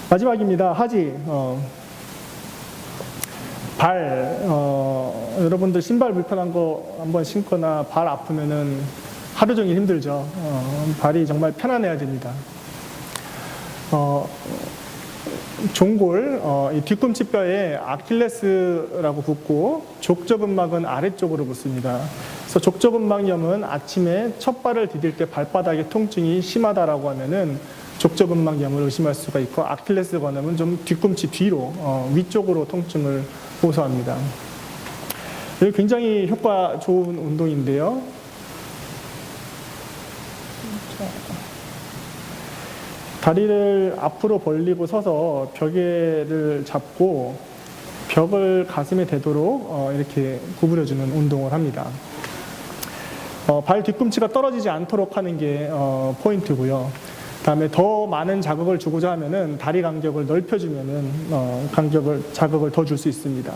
마지막입니다. 하지. 여러분들 신발 불편한 거 한번 신거나 발 아프면은 하루 종일 힘들죠. 발이 정말 편안해야 됩니다. 종골, 이 뒤꿈치뼈에 아킬레스라고 붙고 족저근막은 아래쪽으로 붙습니다. 그래서 족저근막염은 아침에 첫 발을 디딜 때 발바닥에 통증이 심하다라고 하면은 족저근막염을 의심할 수가 있고, 아킬레스 건염은 좀 뒤꿈치 뒤로 위쪽으로 통증을 호소합니다. 이게 굉장히 효과 좋은 운동인데요. 다리를 앞으로 벌리고 서서 벽에를 잡고 벽을 가슴에 대도록 이렇게 구부려주는 운동을 합니다. 발 뒤꿈치가 떨어지지 않도록 하는 게 포인트고요. 다음에 더 많은 자극을 주고자 하면은 다리 간격을 넓혀주면은 자극을 더 줄 수 있습니다.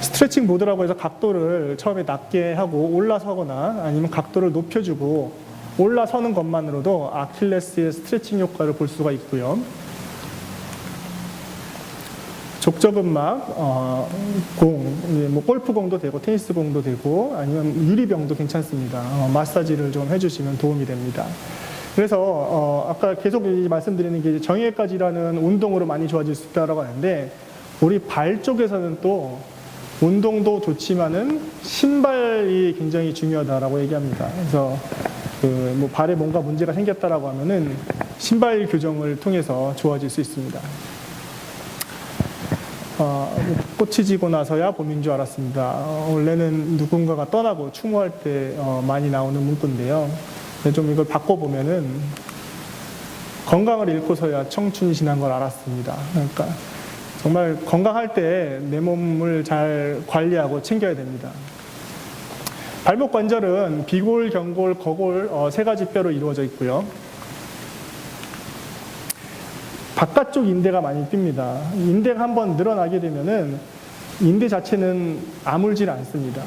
스트레칭 보드라고 해서 각도를 처음에 낮게 하고 올라서거나 아니면 각도를 높여주고 올라서는 것만으로도 아킬레스의 스트레칭 효과를 볼 수가 있고요. 족저근막, 뭐 골프공도 되고 테니스공도 되고 아니면 유리병도 괜찮습니다. 마사지를 좀 해주시면 도움이 됩니다. 그래서 아까 계속 말씀드리는 게 정형외과질환은 운동으로 많이 좋아질 수 있다고 하는데, 우리 발 쪽에서는 또 운동도 좋지만은 신발이 굉장히 중요하다라고 얘기합니다. 그래서 뭐 발에 뭔가 문제가 생겼다라고 하면은 신발 교정을 통해서 좋아질 수 있습니다. 꽃이 지고 나서야 봄인 줄 알았습니다. 원래는 누군가가 떠나고 추모할 때 많이 나오는 문구인데요. 좀 이걸 바꿔보면은 건강을 잃고서야 청춘이 지난 걸 알았습니다. 그러니까 정말 건강할 때 내 몸을 잘 관리하고 챙겨야 됩니다. 발목 관절은 비골, 경골, 거골 세 가지 뼈로 이루어져 있고요. 바깥쪽 인대가 많이 뜁니다. 인대가 한번 늘어나게 되면은 인대 자체는 아물질 않습니다.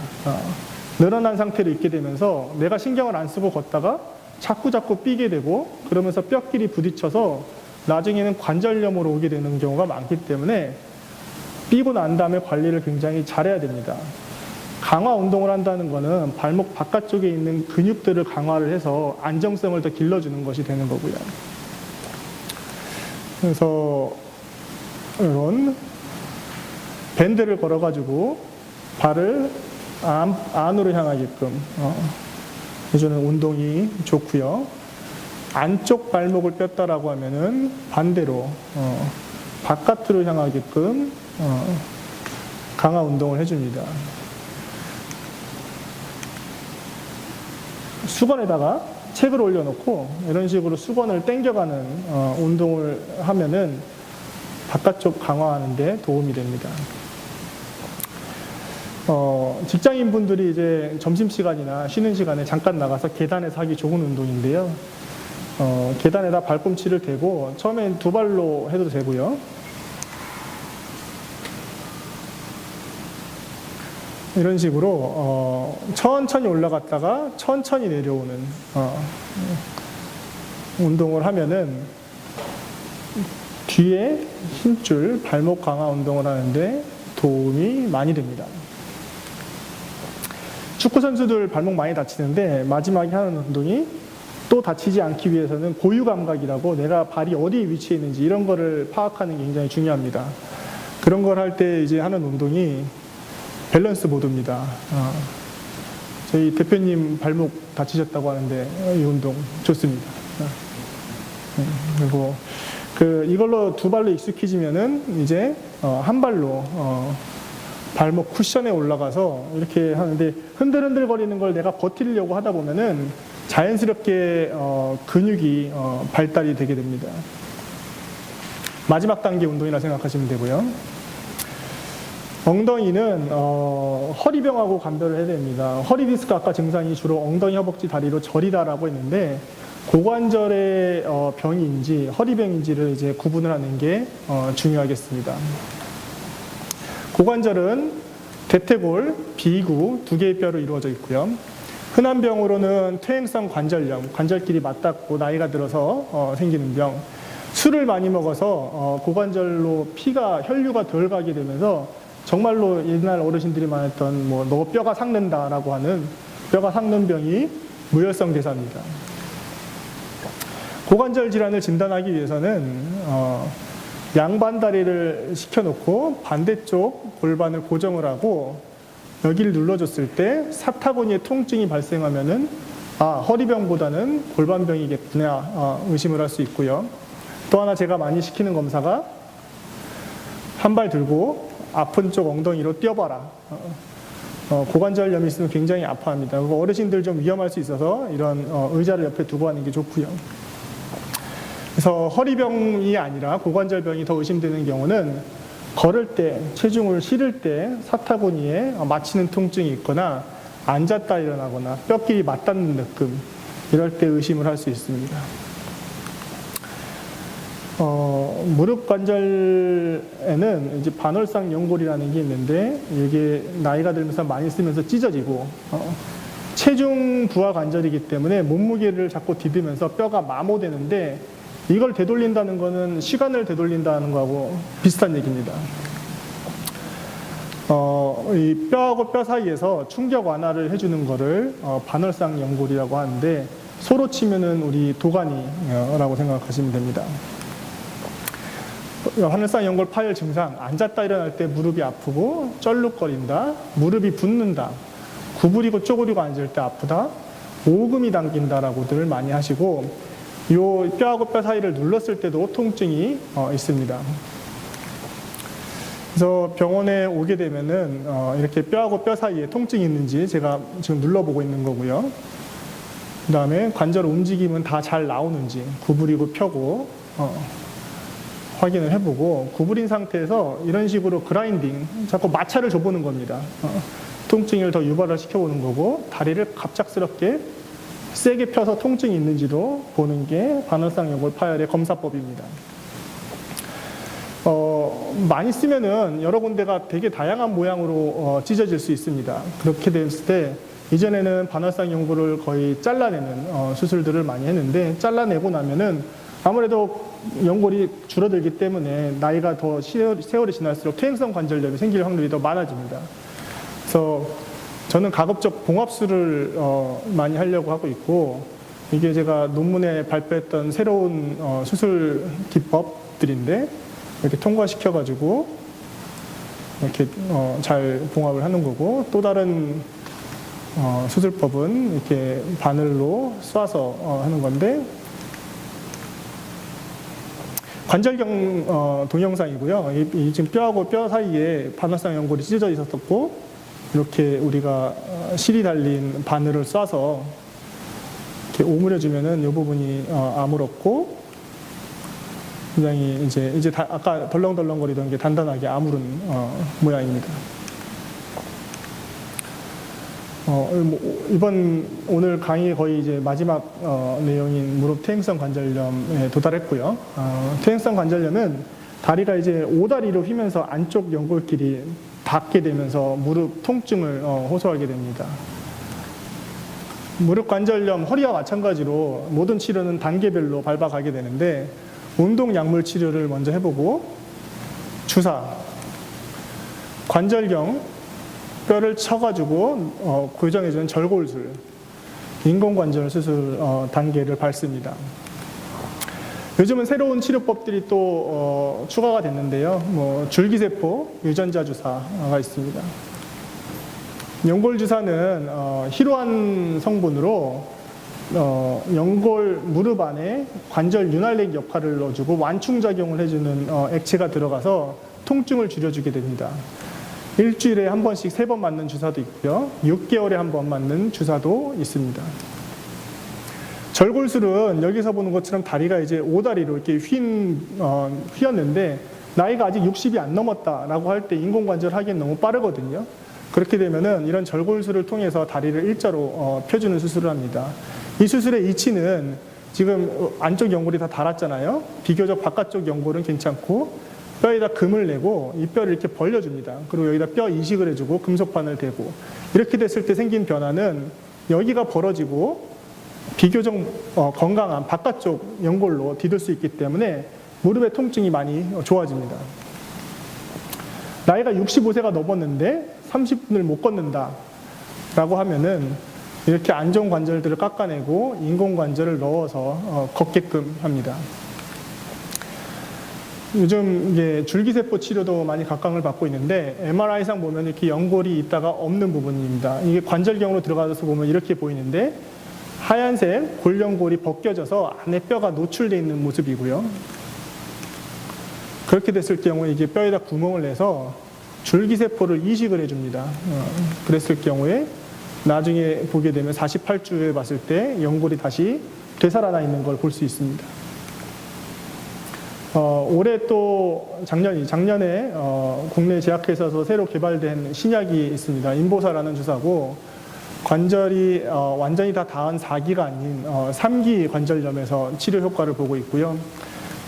늘어난 상태로 있게 되면서 내가 신경을 안 쓰고 걷다가 자꾸 삐게 되고, 그러면서 뼈끼리 부딪혀서 나중에는 관절염으로 오게 되는 경우가 많기 때문에 삐고 난 다음에 관리를 굉장히 잘해야 됩니다. 강화 운동을 한다는 것은 발목 바깥쪽에 있는 근육들을 강화를 해서 안정성을 더 길러주는 것이 되는 거고요. 그래서 이런 밴드를 걸어가지고 발을 안으로 향하게끔 해주는 운동이 좋고요. 안쪽 발목을 뺐다라고 하면은 반대로 바깥으로 향하게끔 강화 운동을 해줍니다. 수건에다가 책을 올려놓고 이런 식으로 수건을 당겨가는 운동을 하면은 바깥쪽 강화하는 데 도움이 됩니다. 직장인 분들이 이제 점심시간이나 쉬는 시간에 잠깐 나가서 계단에서 하기 좋은 운동인데요. 계단에다 발꿈치를 대고 처음엔 두 발로 해도 되고요. 이런 식으로 천천히 올라갔다가 천천히 내려오는 운동을 하면은 뒤에 힘줄 발목 강화 운동을 하는데 도움이 많이 됩니다. 축구 선수들 발목 많이 다치는데 마지막에 하는 운동이 또 다치지 않기 위해서는 고유 감각이라고, 내가 발이 어디에 위치해 있는지 이런 거를 파악하는 게 굉장히 중요합니다. 그런 걸 할 때 이제 하는 운동이 밸런스 보드입니다. 저희 대표님 발목 다치셨다고 하는데 이 운동 좋습니다. 그리고 이걸로 두 발로 익숙해지면은 이제 한 발로 발목 쿠션에 올라가서 이렇게 하는데, 흔들흔들 거리는 걸 내가 버티려고 하다 보면은 자연스럽게 근육이 발달이 되게 됩니다. 마지막 단계 운동이라 생각하시면 되고요. 엉덩이는 허리병하고 감별을 해야 됩니다. 허리 디스크 아까 증상이 주로 엉덩이, 허벅지, 다리로 저리다라고 했는데, 고관절의 병인지 허리병인지를 이제 구분을 하는 게 중요하겠습니다. 고관절은 대퇴골, 비구 두 개의 뼈로 이루어져 있고요. 흔한 병으로는 퇴행성 관절염, 관절끼리 맞닿고 나이가 들어서 생기는 병, 술을 많이 먹어서 고관절로 피가 혈류가 덜 가게 되면서 정말로 옛날 어르신들이 말했던 뭐 너 뼈가 삭는다라고 하는 뼈가 삭는 병이 무혈성 대사입니다. 고관절 질환을 진단하기 위해서는 양반다리를 시켜놓고 반대쪽 골반을 고정을 하고 여기를 눌러줬을 때 사타구니의 통증이 발생하면은 허리병보다는 골반병이겠구나 의심을 할 수 있고요. 또 하나 제가 많이 시키는 검사가 한 발 들고 아픈 쪽 엉덩이로 뛰어봐라. 고관절염이 있으면 굉장히 아파합니다. 어르신들 좀 위험할 수 있어서 이런 의자를 옆에 두고 하는 게 좋고요. 그래서 허리병이 아니라 고관절병이 더 의심되는 경우는 걸을 때, 체중을 실을 때 사타구니에 맞히는 통증이 있거나 앉았다 일어나거나 뼈끼리 맞닿는 느낌, 이럴 때 의심을 할 수 있습니다. 무릎 관절에는 이제 반월상 연골이라는 게 있는데 이게 나이가 들면서 많이 쓰면서 찢어지고 체중 부하 관절이기 때문에 몸무게를 자꾸 디디면서 뼈가 마모되는데 이걸 되돌린다는 거는 시간을 되돌린다는 거하고 비슷한 얘기입니다. 이 뼈하고 뼈 사이에서 충격 완화를 해주는 거를 반월상 연골이라고 하는데 소로 치면은 우리 도가니라고 생각하시면 됩니다. 반월상 연골 파열 증상, 앉았다 일어날 때 무릎이 아프고 쩔룩거린다, 무릎이 붓는다, 구부리고 쪼그리고 앉을 때 아프다, 오금이 당긴다라고들 많이 하시고 이 뼈하고 뼈 사이를 눌렀을 때도 통증이 있습니다. 그래서 병원에 오게 되면은 이렇게 뼈하고 뼈 사이에 통증이 있는지 제가 지금 눌러보고 있는 거고요. 그 다음에 관절 움직임은 다 잘 나오는지 구부리고 펴고 확인을 해보고 구부린 상태에서 이런 식으로 그라인딩, 자꾸 마찰을 줘보는 겁니다. 통증을 더 유발을 시켜보는 거고 다리를 갑작스럽게 세게 펴서 통증이 있는지도 보는 게 반월상 연골 파열의 검사법입니다. 많이 쓰면은 여러 군데가 되게 다양한 모양으로 찢어질 수 있습니다. 그렇게 됐을 때 이전에는 반월상 연골을 거의 잘라내는 수술들을 많이 했는데 잘라내고 나면은 아무래도 연골이 줄어들기 때문에 나이가 더 세월이 지날수록 퇴행성 관절염이 생길 확률이 더 많아집니다. 그래서 저는 가급적 봉합술을 많이 하려고 하고 있고 이게 제가 논문에 발표했던 새로운 수술 기법들인데 이렇게 통과시켜가지고 이렇게 잘 봉합을 하는 거고 또 다른 수술법은 이렇게 바늘로 쏴서 하는 건데 관절경 동영상이고요. 이 지금 뼈하고 뼈 사이에 반월상 연골이 찢어져 있었고 이렇게 우리가 실이 달린 바늘을 쏴서 이렇게 오므려주면은 이 부분이 아물었고 굉장히 이제 아까 덜렁덜렁거리던 게 단단하게 아무른 모양입니다. 오늘 강의 거의 이제 마지막 내용인 무릎 퇴행성 관절염에 도달했고요. 퇴행성 관절염은 다리가 이제 오다리로 휘면서 안쪽 연골끼리 닿게 되면서 무릎 통증을 호소하게 됩니다. 무릎 관절염, 허리와 마찬가지로 모든 치료는 단계별로 밟아가게 되는데 운동 약물 치료를 먼저 해보고 주사, 관절경, 뼈를 쳐가지고 교정해주는 절골술, 인공관절 수술 단계를 밟습니다. 요즘은 새로운 치료법들이 또 추가가 됐는데요. 줄기세포 유전자 주사가 있습니다. 연골 주사는 희로한 성분으로 연골 무릎 안에 관절 윤활력 역할을 넣어주고 완충작용을 해주는 액체가 들어가서 통증을 줄여주게 됩니다. 일주일에 한 번씩 3번 맞는 주사도 있고요. 6개월에 한 번 맞는 주사도 있습니다. 절골술은 여기서 보는 것처럼 다리가 이제 오다리로 이렇게 휘었는데 나이가 아직 60이 안 넘었다라고 할 때 인공관절 하기엔 너무 빠르거든요. 그렇게 되면은 이런 절골술을 통해서 다리를 일자로 펴주는 수술을 합니다. 이 수술의 이치는 지금 안쪽 연골이 다 닳았잖아요. 비교적 바깥쪽 연골은 괜찮고 뼈에다 금을 내고 이 뼈를 이렇게 벌려줍니다. 그리고 여기다 뼈 이식을 해주고 금속판을 대고 이렇게 됐을 때 생긴 변화는 여기가 벌어지고 비교적 건강한 바깥쪽 연골로 디딜 수 있기 때문에 무릎의 통증이 많이 좋아집니다. 나이가 65세가 넘었는데 30분을 못 걷는다 라고 하면은 이렇게 안정관절들을 깎아내고 인공관절을 넣어서 걷게끔 합니다. 요즘 이게 줄기세포 치료도 많이 각광을 받고 있는데 MRI상 보면 이렇게 연골이 있다가 없는 부분입니다. 이게 관절경으로 들어가서 보면 이렇게 보이는데 하얀색 골연골이 벗겨져서 안에 뼈가 노출되어 있는 모습이고요. 그렇게 됐을 경우에 이게 뼈에다 구멍을 내서 줄기세포를 이식을 해줍니다. 그랬을 경우에 나중에 보게 되면 48주에 봤을 때 연골이 다시 되살아나 있는 걸 볼 수 있습니다. 올해 또 작년에 국내 제약회사에서 새로 개발된 신약이 있습니다. 인보사라는 주사고 관절이 완전히 다 닿은 4기가 아닌 3기 관절염에서 치료 효과를 보고 있고요.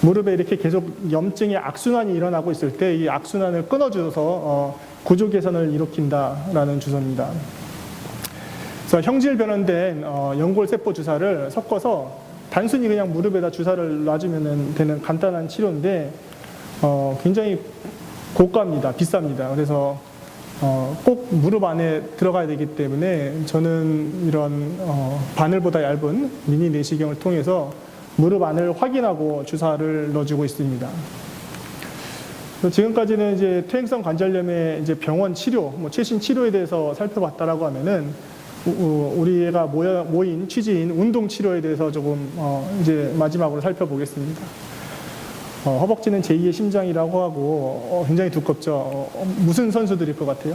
무릎에 이렇게 계속 염증의 악순환이 일어나고 있을 때 이 악순환을 끊어줘서 구조 개선을 일으킨다라는 주사입니다. 그래서 형질 변환된 연골세포 주사를 섞어서 단순히 그냥 무릎에다 주사를 놔주면 되는 간단한 치료인데 굉장히 고가입니다. 비쌉니다. 그래서 꼭 무릎 안에 들어가야 되기 때문에 저는 이런 바늘보다 얇은 미니 내시경을 통해서 무릎 안을 확인하고 주사를 넣어주고 있습니다. 지금까지는 이제 퇴행성 관절염의 이제 병원 치료, 최신 치료에 대해서 살펴봤다라고 하면은 우리가 모인 취지인 운동 치료에 대해서 조금 이제 마지막으로 살펴보겠습니다. 허벅지는 제2의 심장이라고 하고 굉장히 두껍죠. 무슨 선수들일 것 같아요?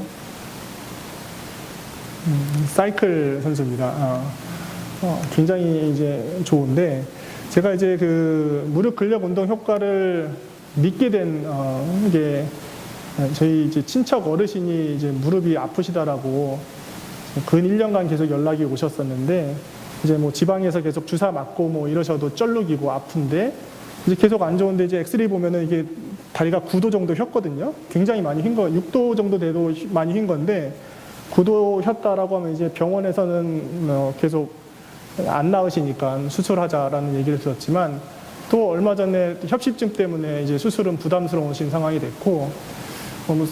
사이클 선수입니다. 굉장히 이제 좋은데 제가 이제 그 무릎 근력 운동 효과를 믿게 된 게 저희 이제 친척 어르신이 이제 무릎이 아프시다라고 근 1년간 계속 연락이 오셨었는데 이제 뭐 지방에서 계속 주사 맞고 뭐 이러셔도 쩔룩이고 아픈데 이제 계속 안 좋은데 이제 엑스레이 보면은 이게 다리가 9도 정도 휘었거든요. 굉장히 많이 휜 거, 6도 정도 돼도 많이 휜 건데 9도 휘었다라고 하면 이제 병원에서는 계속 안 나으시니까 수술하자라는 얘기를 들었지만 또 얼마 전에 협심증 때문에 이제 수술은 부담스러우신 상황이 됐고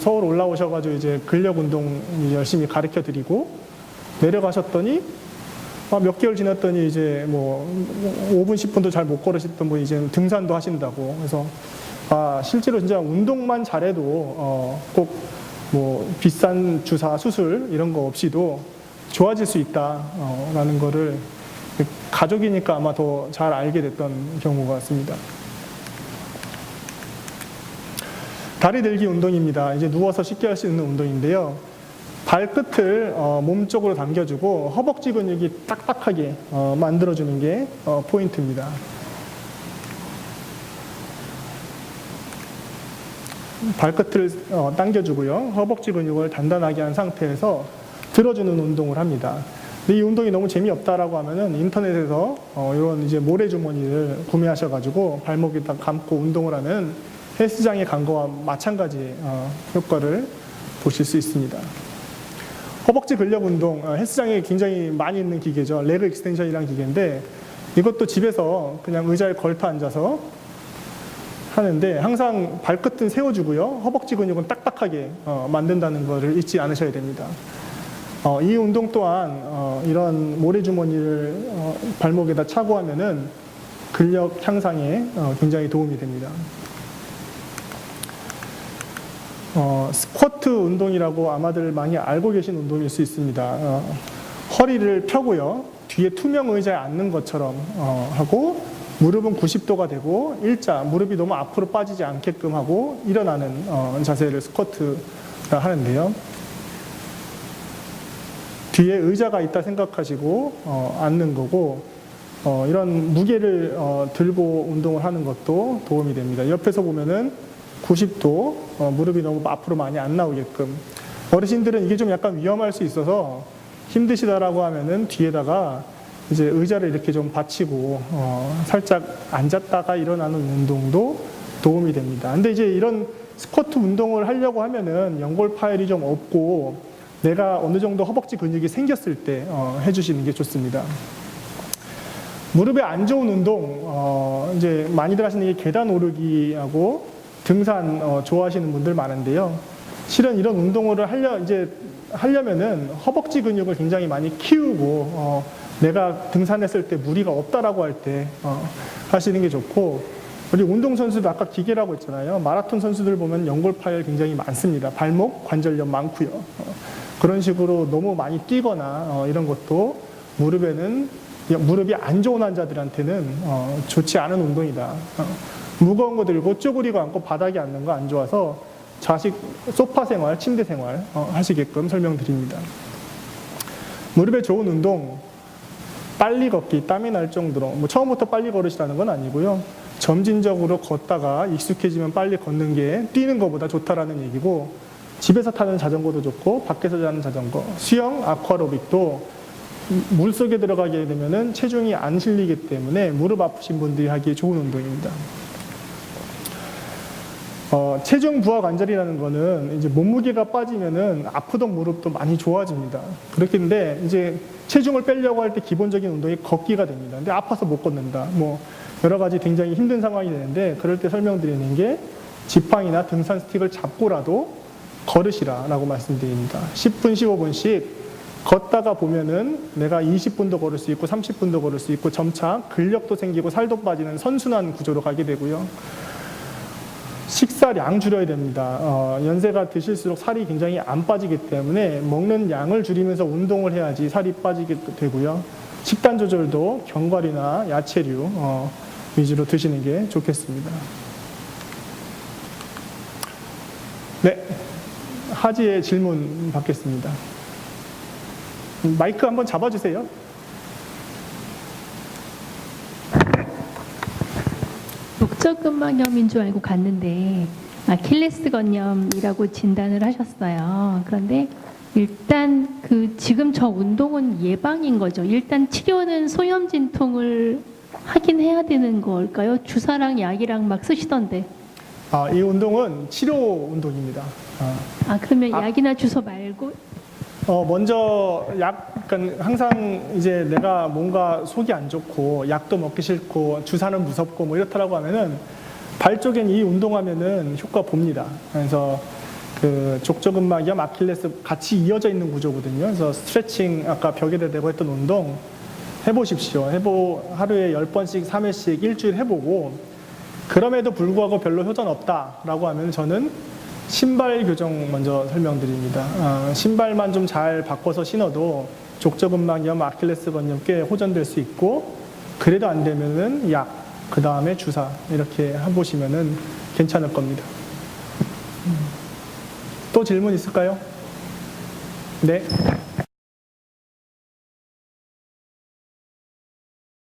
서울 올라오셔가지고 이제 근력 운동 열심히 가르쳐 드리고 내려가셨더니 몇 개월 지났더니 이제 뭐 5분 10분도 잘 못 걸으셨던 분이 이제 등산도 하신다고. 그래서 실제로 진짜 운동만 잘해도 꼭 뭐 비싼 주사 수술 이런 거 없이도 좋아질 수 있다라는 거를 가족이니까 아마 더 잘 알게 됐던 경우가 같습니다. 다리 들기 운동입니다. 이제 누워서 쉽게 할 수 있는 운동인데요. 발끝을 몸 쪽으로 당겨주고 허벅지 근육이 딱딱하게 만들어주는 게 포인트입니다. 발끝을 당겨주고요. 허벅지 근육을 단단하게 한 상태에서 들어주는 운동을 합니다. 근데 이 운동이 너무 재미없다라고 하면은 인터넷에서 이런 이제 모래주머니를 구매하셔가지고 발목에다 감고 운동을 하는 헬스장에 간 거와 마찬가지 효과를 보실 수 있습니다. 허벅지 근력 운동, 헬스장에 굉장히 많이 있는 기계죠. 레그 익스텐션이라는 기계인데 이것도 집에서 그냥 의자에 걸터 앉아서 하는데 항상 발끝은 세워주고요. 허벅지 근육은 딱딱하게 만든다는 것을 잊지 않으셔야 됩니다. 이 운동 또한 이런 모래주머니를 발목에다 차고 하면은 근력 향상에 굉장히 도움이 됩니다. 스쿼트 운동이라고 아마들 많이 알고 계신 운동일 수 있습니다. 허리를 펴고요. 뒤에 투명 의자에 앉는 것처럼 하고 무릎은 90도가 되고 일자, 무릎이 너무 앞으로 빠지지 않게끔 하고 일어나는 자세를 스쿼트라 하는데요. 뒤에 의자가 있다 생각하시고 앉는 거고 이런 무게를 들고 운동을 하는 것도 도움이 됩니다. 옆에서 보면은 90도 무릎이 너무 앞으로 많이 안 나오게끔. 어르신들은 이게 좀 약간 위험할 수 있어서 힘드시다라고 하면은 뒤에다가 이제 의자를 이렇게 좀 받치고 살짝 앉았다가 일어나는 운동도 도움이 됩니다. 근데 이제 이런 스쿼트 운동을 하려고 하면은 연골 파열이 좀 없고 내가 어느 정도 허벅지 근육이 생겼을 때 해주시는 게 좋습니다. 무릎에 안 좋은 운동, 이제 많이들 하시는 게 계단 오르기하고 등산 좋아하시는 분들 많은데요. 실은 이런 운동을 하려면은 허벅지 근육을 굉장히 많이 키우고, 내가 등산했을 때 무리가 없다라고 할 때, 하시는 게 좋고, 우리 운동선수도 아까 기계라고 했잖아요. 마라톤 선수들 보면 연골파열 굉장히 많습니다. 발목 관절염 많고요. 그런 식으로 너무 많이 뛰거나 이런 것도 무릎이 안 좋은 환자들한테는 좋지 않은 운동이다. 무거운 거 들고 쪼그리고 앉고 바닥에 앉는 거 안 좋아서 좌식 소파 생활, 침대 생활 하시게끔 설명드립니다. 무릎에 좋은 운동, 빨리 걷기, 땀이 날 정도로, 처음부터 빨리 걸으시라는 건 아니고요. 점진적으로 걷다가 익숙해지면 빨리 걷는 게 뛰는 것보다 좋다라는 얘기고, 집에서 타는 자전거도 좋고, 밖에서 타는 자전거, 수영, 아쿠아로빅도 물속에 들어가게 되면은 체중이 안 실리기 때문에 무릎 아프신 분들이 하기에 좋은 운동입니다. 체중 부하 관절이라는 거는 이제 몸무게가 빠지면은 아프던 무릎도 많이 좋아집니다. 그렇긴데 이제 체중을 빼려고 할 때 기본적인 운동이 걷기가 됩니다. 근데 아파서 못 걷는다. 여러 가지 굉장히 힘든 상황이 되는데 그럴 때 설명드리는 게 지팡이나 등산 스틱을 잡고라도 걸으시라라고 말씀드립니다. 10분, 15분씩 걷다가 보면은 내가 20분도 걸을 수 있고 30분도 걸을 수 있고 점차 근력도 생기고 살도 빠지는 선순환 구조로 가게 되고요. 식사량 줄여야 됩니다. 연세가 드실수록 살이 굉장히 안 빠지기 때문에 먹는 양을 줄이면서 운동을 해야지 살이 빠지게 되고요. 식단 조절도 견과류나 야채류 위주로 드시는 게 좋겠습니다. 네, 하지의 질문 받겠습니다. 마이크 한번 잡아주세요. 목젖근막염인 줄 알고 갔는데 아킬레스 건염이라고 진단을 하셨어요. 그런데 일단 지금 저 운동은 예방인 거죠. 일단 치료는 소염 진통을 하긴 해야 되는 걸까요? 주사랑 약이랑 막 쓰시던데. 이 운동은 치료 운동입니다. 그러면 약이나 주사 말고? 먼저 그러니까 항상 이제 내가 뭔가 속이 안 좋고 약도 먹기 싫고 주사는 무섭고 이렇다라고 하면은 발 쪽엔 이 운동하면은 효과 봅니다. 그래서 족저근막염, 아킬레스 같이 이어져 있는 구조거든요. 그래서 스트레칭 아까 벽에다 대고 했던 운동 해보십시오. 하루에 10번씩, 3회씩 일주일 해보고 그럼에도 불구하고 별로 효과는 없다라고 하면 저는 신발 교정 먼저 설명드립니다. 신발만 좀 잘 바꿔서 신어도 족저근막염, 아킬레스 건염 꽤 호전될 수 있고 그래도 안 되면은 약, 그 다음에 주사 이렇게 해보시면은 괜찮을 겁니다. 또 질문 있을까요? 네.